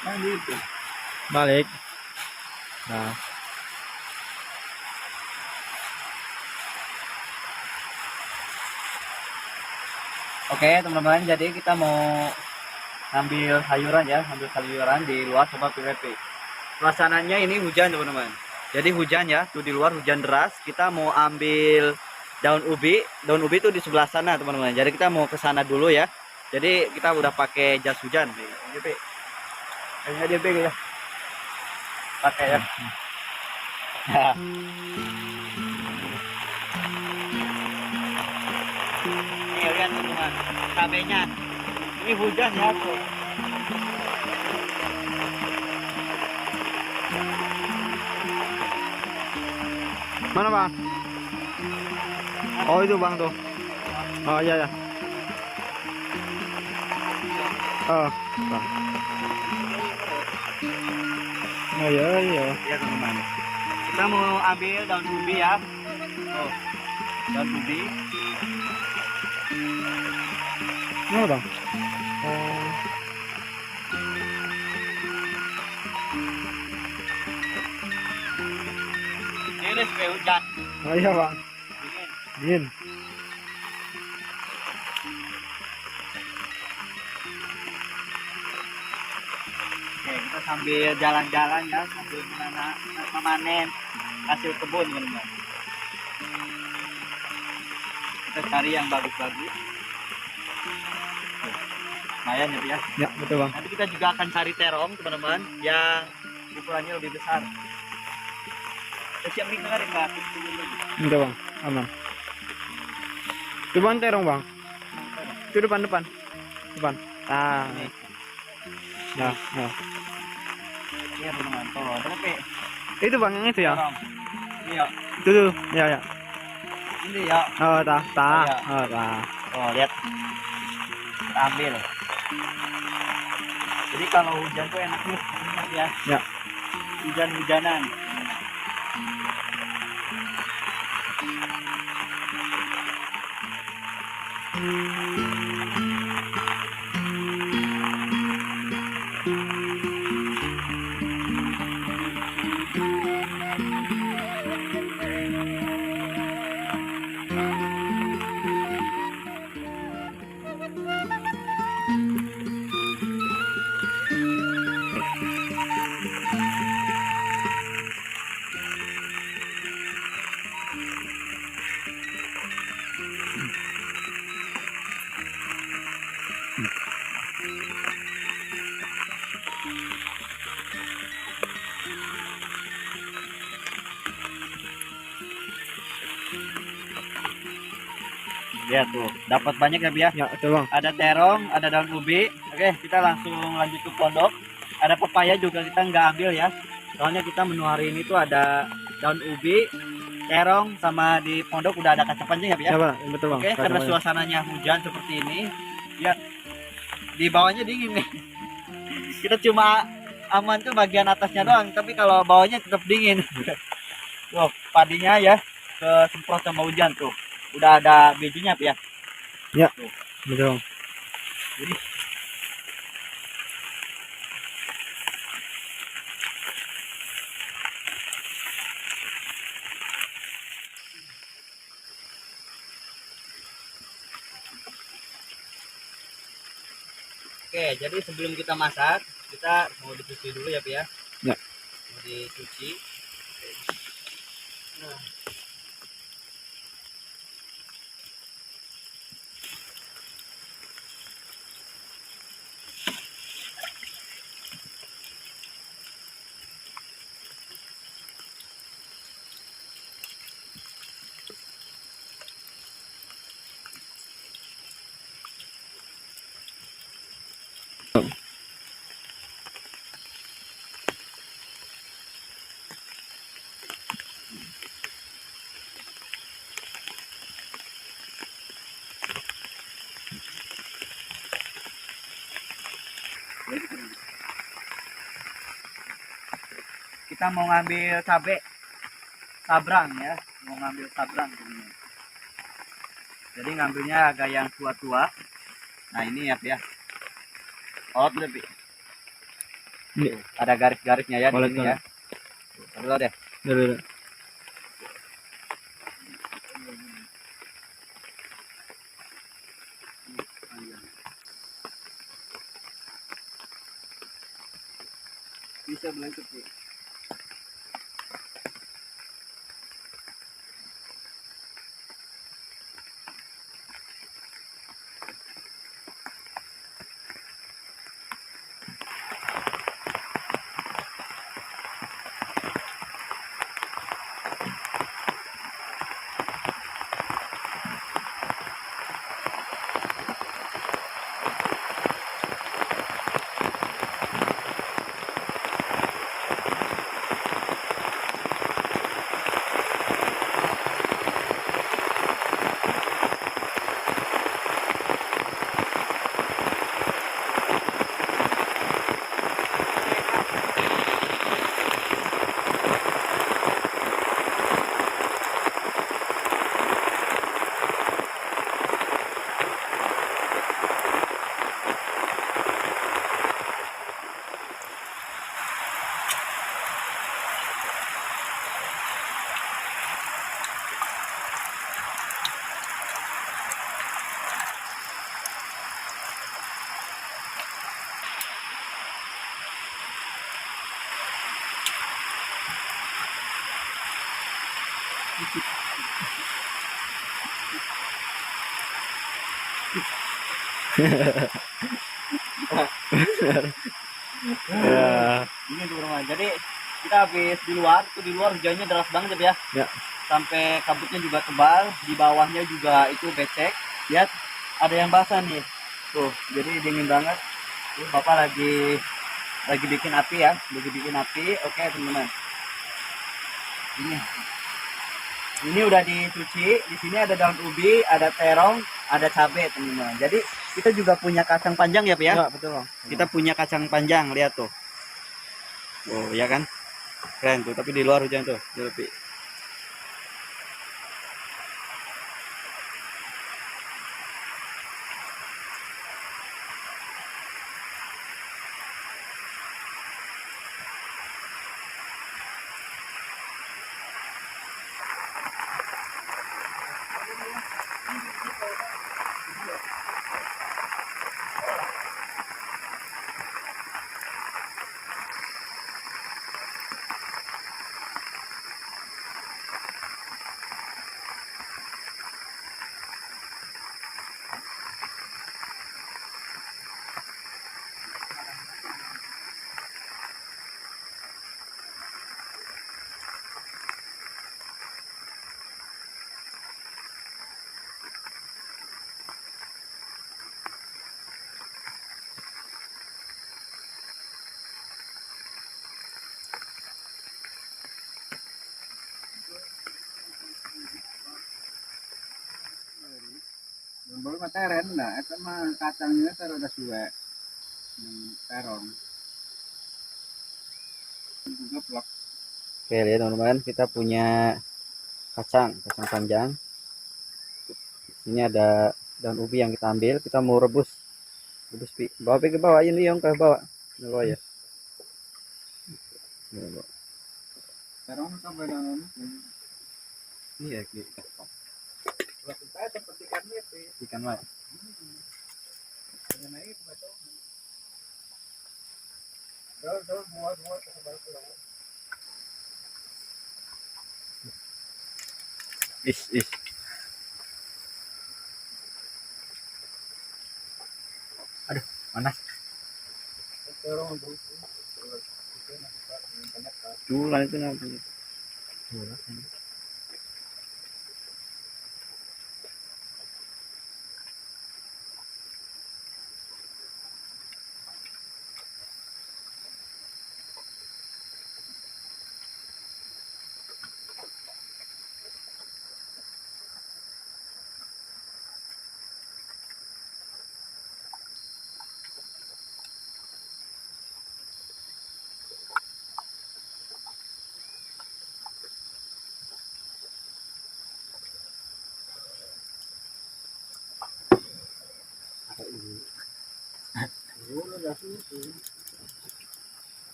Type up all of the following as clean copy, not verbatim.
Nah, gitu. Balik. Nah, Oke teman-teman, jadi kita mau ambil sayuran ya, ambil sayuran di luar sama PWP. Suasananya ini hujan teman-teman. Jadi hujan ya, tuh di luar hujan deras. Kita mau ambil daun ubi. Daun ubi itu di sebelah sana teman-teman. Jadi kita mau ke sana dulu ya. Jadi kita udah pakai jas hujan. DP. Kayaknya DP ya. Pakai ya. Nih lihat teman-teman, cabenya. Ini hujan ya tuh. mana bang? Oh itu bang tuh. Oh iya ya. Oh, bang. Oh iya iya. Ya teman-teman. Kita mau ambil daun ubi ya. Oh, daun ubi. Mana bang? Oh, Ini supaya hujan. oh iya bang. Dingin. Din. Oke, kita sambil jalan-jalan ya, sambil memanen hasil kebun teman-teman. Kita cari yang bagus-bagus. Lumayan ya, ya. Ya betul bang. Nanti kita juga akan cari terong teman-teman yang ukurannya lebih besar. Kita siap nih dengar ya, Enggak bang, aman. Depan terong bang. Itu depan depan. Depan. Ah. Ini, Nah, nah. iya teman-teman. Tuh, tapi Itu bang yang itu ya. terong. Ini ya, Itu tuh. Ya ya. ini ya. Oh tah tah. Oh, iya. Oh tah. Oh, lihat. Kita ambil. Jadi kalau hujan tuh enaknya ya. Ya. Hujan-hujanan. Lihat tuh, dapat banyak ya, Bi ya. Ya betul bang. Ada terong, ada daun ubi. Oke, kita langsung lanjut ke pondok. Ada pepaya juga kita nggak ambil ya. Soalnya kita menu hari ini tuh ada daun ubi, terong, sama di pondok udah ada kacang panjang ya, Bi ya. Ya bang, betul bang. Oke, karena Kacang suasananya hujan seperti ini, ya di bawahnya dingin nih. Kita cuma aman tuh bagian atasnya doang, tapi kalau bawahnya tetap dingin. Tuh, padinya ya kesemprot sama hujan tuh. Udah ada bijinya, Bi ya. Ya, Tuh. betul bang. Jadi oke, jadi sebelum kita masak, kita mau dicuci dulu ya, Pi ya. Ya. Mau dicuci. Nah, kita mau ngambil cabe sabrang ya, mau ngambil sabrang ini. Jadi ngambilnya agak yang tua-tua. Nah, ini ya, Pi ya. Oh, udah, Pi. Ini Ada garis-garisnya ya di Boleh, sini ya. Taruh deh. dulu. Bisa belajar sih. Ya. Ini teman-teman. Jadi kita habis di luar, tuh di luar hujannya deras banget ya. Ya. Sampai kabutnya juga tebal, di bawahnya juga itu becek. Lihat, ada yang basah nih. Tuh, jadi dingin banget. Tuh, Bapak lagi bikin api ya, lagi bikin api. Oke, teman-teman. Ini ini udah dicuci. Di sini ada daun ubi, ada terong, ada cabai, teman-teman. Jadi kita juga punya kacang panjang ya, Pak ya? Ya, betul, Bang. Kita punya kacang panjang, lihat tuh. Oh, ya kan? Keren tuh, tapi di luar hujan tuh, Pi. Baru mah teren nah, itu mah kacangnya taruh udah suwe, terong. Juga plak. Oke, lihat teman-teman, kita punya kacang panjang. Ini ada daun ubi yang kita ambil, kita mau rebus. Rebus Pi. Bawa Pi ke bawah, ini yang ke bawah. Ke bawah ya. Terong sampai dalam Iya, Ki. kita seperti ikan itu. Ikan lah. Dengan naik betul. Dol muat ke bawah. Is. Aduh, panas. Terong itu. Culan itu nanti.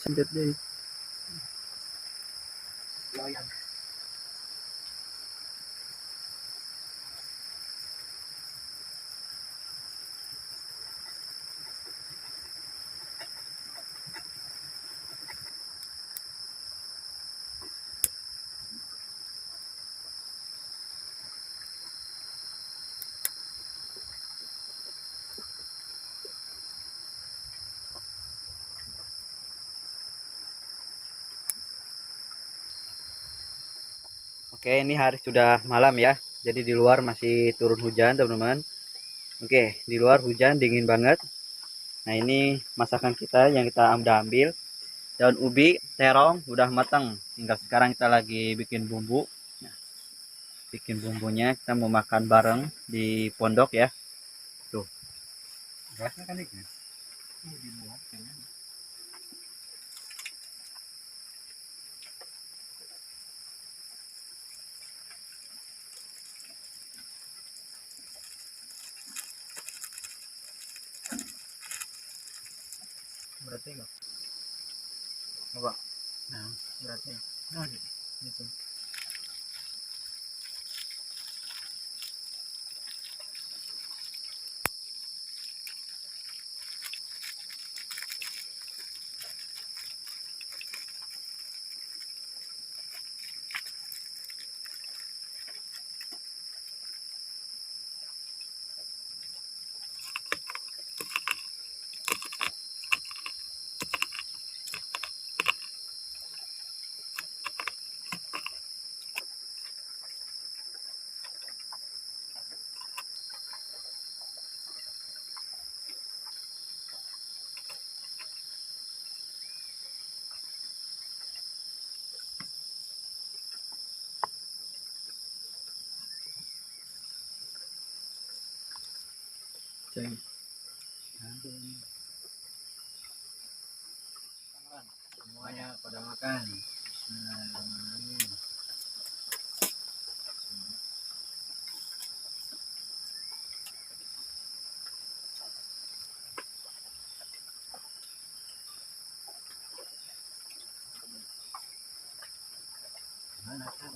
sempit deh. Oke, ini hari sudah malam ya. Jadi di luar masih turun hujan, teman-teman. Oke, di luar hujan dingin banget. Nah, ini masakan kita yang kita udah ambil. Daun ubi, terong udah matang. Tinggal sekarang kita lagi bikin bumbu. Nah, bikin bumbunya kita mau makan bareng di pondok ya. Tuh. Gasnya kan ini. Di luar kayaknya. Berarti enggak. Coba. Nah, berarti. Nah, gitu. Ceng. Semuanya pada makan. Bismillahirrahmanirrahim. Mana kan?